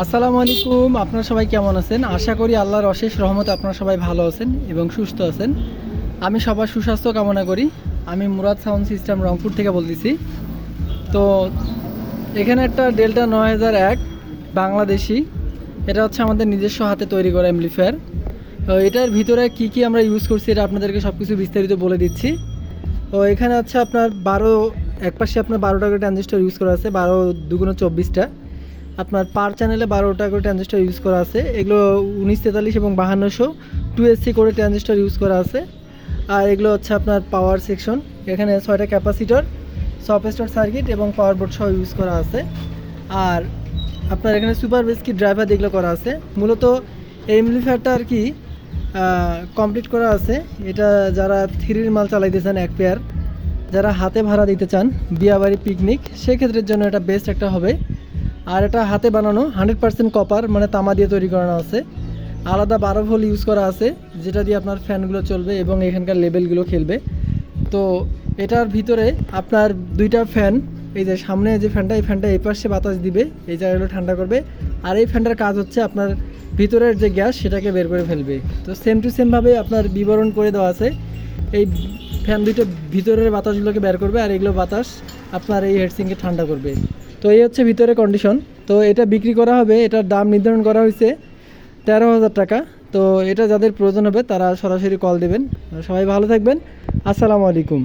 আসসালামু আলাইকুম। আপনারা সবাই কেমন আছেন? আশা করি আল্লাহর অশেষ রহমতে আপনারা সবাই ভালো আছেন এবং সুস্থ আছেন। আমি সবার সুস্বাস্থ্য কামনা করি। আমি মুরাদ সাউন্ড সিস্টেম রংপুর থেকে বলতেছি। তো এখানে একটা ডেল্টা 9001 বাংলাদেশি, এটা হচ্ছে আমাদের নিজস্ব হাতে তৈরি করা অ্যাম্পলিফায়ার। তো এটার ভিতরে কি কি আমরা ইউজ করছি এটা আপনাদেরকে সব কিছু বিস্তারিত বলে দিচ্ছি। তো এখানে হচ্ছে আপনার একপাশে আপনার 12টা করে ট্রানজিস্টর ইউজ করা আছে, 12 দুগুণ 24টা। আপনার পার চ্যানেলে 12টা করে ট্রানজিস্টর ইউজ করা আছে। এগুলো 1943 এবং 5200 2SC করে ট্রানজিস্টর ইউজ করা আছে। আর এগুলো হচ্ছে আপনার পাওয়ার সেকশন, এখানে 6টা ক্যাপাসিটর, সফটওয়্যার সার্কিট এবং পাওয়ার বোর্ড সহ ইউজ করা আছে। আর আপনার এখানে সুপার বেসকি ড্রাইভার যেগুলো করা আছে, মূলত এই অ্যাম্পলিফায়ারটা আর কি কমপ্লিট করা আছে। এটা যারা থ্রির মাল চালাইতেছেন এক পেয়ার, যারা হাতে ভাড়া দিতে চান বিয়াবাড়ি পিকনিক, সেক্ষেত্রের জন্য এটা বেস্ট একটা হবে। আর এটা হাতে বানানো 100% কপার, মানে তামা দিয়ে তৈরি করানো আছে। আলাদা 12 ভোল্ট ইউজ করা আছে, যেটা দিয়ে আপনার ফ্যানগুলো চলবে এবং এখানকার লেভেলগুলো খেলবে। তো এটার ভিতরে আপনার দুইটা ফ্যান, এই যে সামনে যে ফ্যানটা, এই ফ্যানটা এই পাশে বাতাস দিবে, এই জায়গাগুলো ঠান্ডা করবে। আর এই ফ্যানটার কাজ হচ্ছে আপনার ভিতরের যে গ্যাস সেটাকে বের করে ফেলবে। তো সেম টু সেমভাবে আপনার বিবরণ করে দেওয়া আছে। এই ফ্যান দুটো ভিতরের বাতাসগুলোকে বের করবে আর এগুলো বাতাস আপনার এই হেডসিংকে ঠান্ডা করবে। তো এই হচ্ছে ভিতরে কন্ডিশন। তো এটা বিক্রি করা হবে, এটার দাম নির্ধারণ করা হয়েছে 13,000 টাকা। তো এটা যাদের প্রয়োজন হবে তারা সরাসরি কল দেবেন। সবাই ভালো থাকবেন। আসসালামু আলাইকুম।